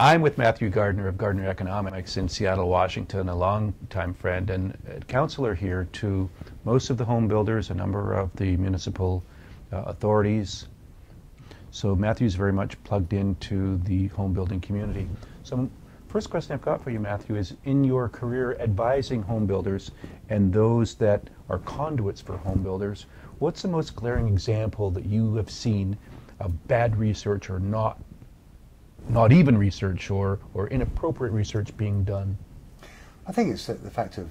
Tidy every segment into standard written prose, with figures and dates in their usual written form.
I'm with Matthew Gardner of Gardner Economics in Seattle, Washington, a longtime friend and a counselor here to most of the home builders, a number of the municipal authorities. So Matthew's very much plugged into the home building community. So first question I've got for you, Matthew, is in your career advising home builders and those that are conduits for home builders, what's the most glaring example that you have seen of bad research or not even research or inappropriate research being done? I think it's the fact of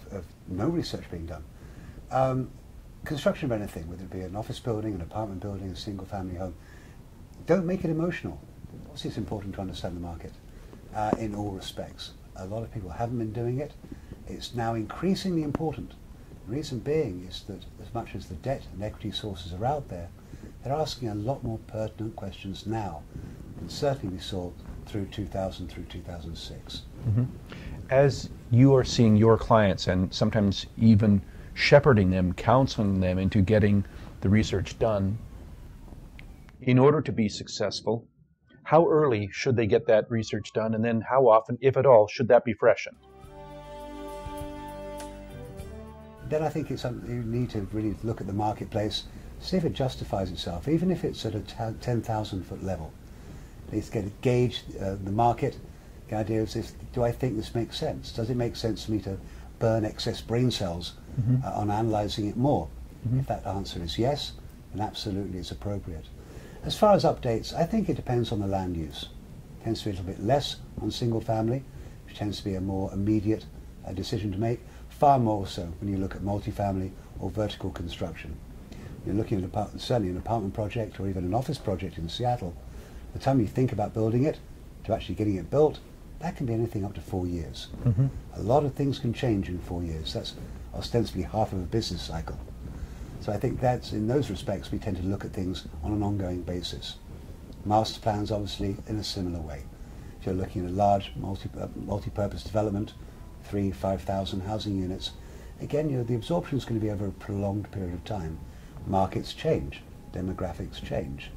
no research being done. Construction of anything, whether it be an office building, an apartment building, a single family home, don't make it emotional. Obviously it's important to understand the market in all respects. A lot of people haven't been doing it. It's now increasingly important. The reason being is that as much as the debt and equity sources are out there, they're asking a lot more pertinent questions now than certainly we saw through 2000 through 2006. Mm-hmm. As you are seeing your clients and sometimes even shepherding them, counseling them into getting the research done, in order to be successful, how early should they get that research done, and then how often, if at all, should that be freshened? Then I think it's something you need to really look at the marketplace, see if it justifies itself, even if it's at a 10,000 foot level. At least gauge the market. The idea is, do I think this makes sense? Does it make sense for me to burn excess brain cells on analysing it more? If that answer is yes, then absolutely it's appropriate. As far as updates, I think it depends on the land use. It tends to be a little bit less on single family, which tends to be a more immediate decision to make, far more so when you look at multifamily or vertical construction. You're looking at certainly an apartment project or even an office project in Seattle. The time you think about building it to actually getting it built, that can be anything up to 4 years. A lot of things can change in 4 years. That's ostensibly half of a business cycle. So I think that's, in those respects, we tend to look at things on an ongoing basis. Master plans, obviously, in a similar way. If you're looking at a large multi-purpose development, 3,000-5,000 housing units, again, the absorption is going to be over a prolonged period of time. Markets change, demographics change.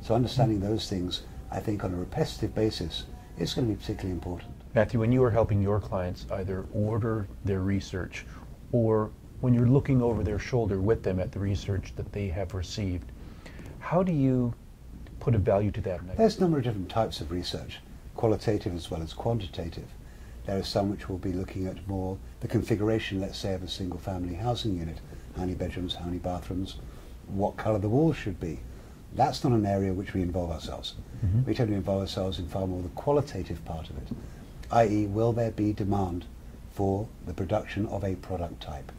So understanding those things, I think, on a repetitive basis is going to be particularly important. Matthew, when you are helping your clients either order their research or when you're looking over their shoulder with them at the research that they have received, how do you put a value to that? There's a number of different types of research, qualitative as well as quantitative. There are some which will be looking at more the configuration, let's say, of a single family housing unit. How many bedrooms, how many bathrooms, what colour the walls should be. That's not an area which we involve ourselves. We tend to involve ourselves in far more the qualitative part of it, i.e. will there be demand for the production of a product type?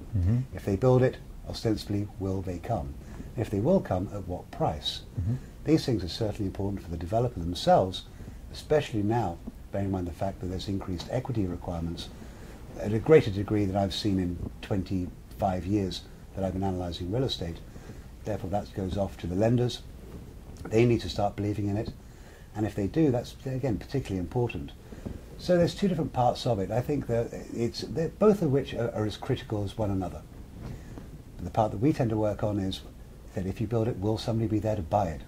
If they build it, ostensibly, will they come? If they will come, at what price? These things are certainly important for the developer themselves, especially now, bearing in mind the fact that there's increased equity requirements at a greater degree than I've seen in 25 years that I've been analysing real estate. Therefore, that goes off to the lenders. They need to start believing in it, and if they do, that's, again, particularly important. So there's two different parts of it. I think that both of which are as critical as one another. The part that we tend to work on is that if you build it, will somebody be there to buy it,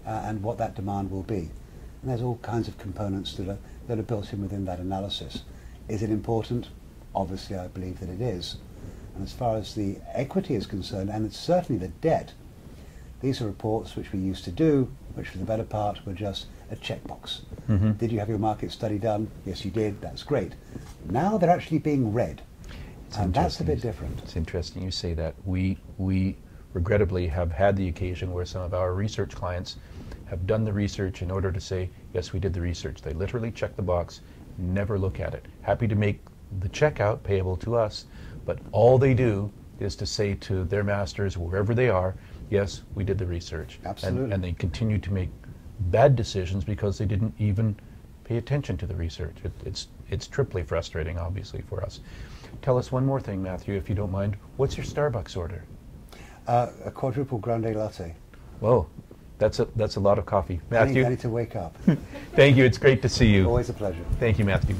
and what that demand will be. And there's all kinds of components that are built in within that analysis. Is it important? Obviously, I believe that it is. And as far as the equity is concerned, and it's certainly the debt, these are reports which we used to do, which for the better part were just a checkbox. Did you have your market study done? Yes, you did. That's great. Now they're actually being read, and that's a bit different. It's interesting you say that. We regrettably have had the occasion where some of our research clients have done the research in order to say, yes, we did the research. They literally check the box, never look at it. Happy to make the check out payable to us, but all they do is to say to their masters, wherever they are, yes, we did the research. Absolutely. And they continue to make bad decisions because they didn't even pay attention to the research. It's triply frustrating, obviously, for us. Tell us one more thing, Matthew, if you don't mind. What's your Starbucks order? A quadruple grande latte. Whoa, that's a lot of coffee. Matthew, I need to wake up. Thank you. It's great to see you. Always a pleasure. Thank you, Matthew.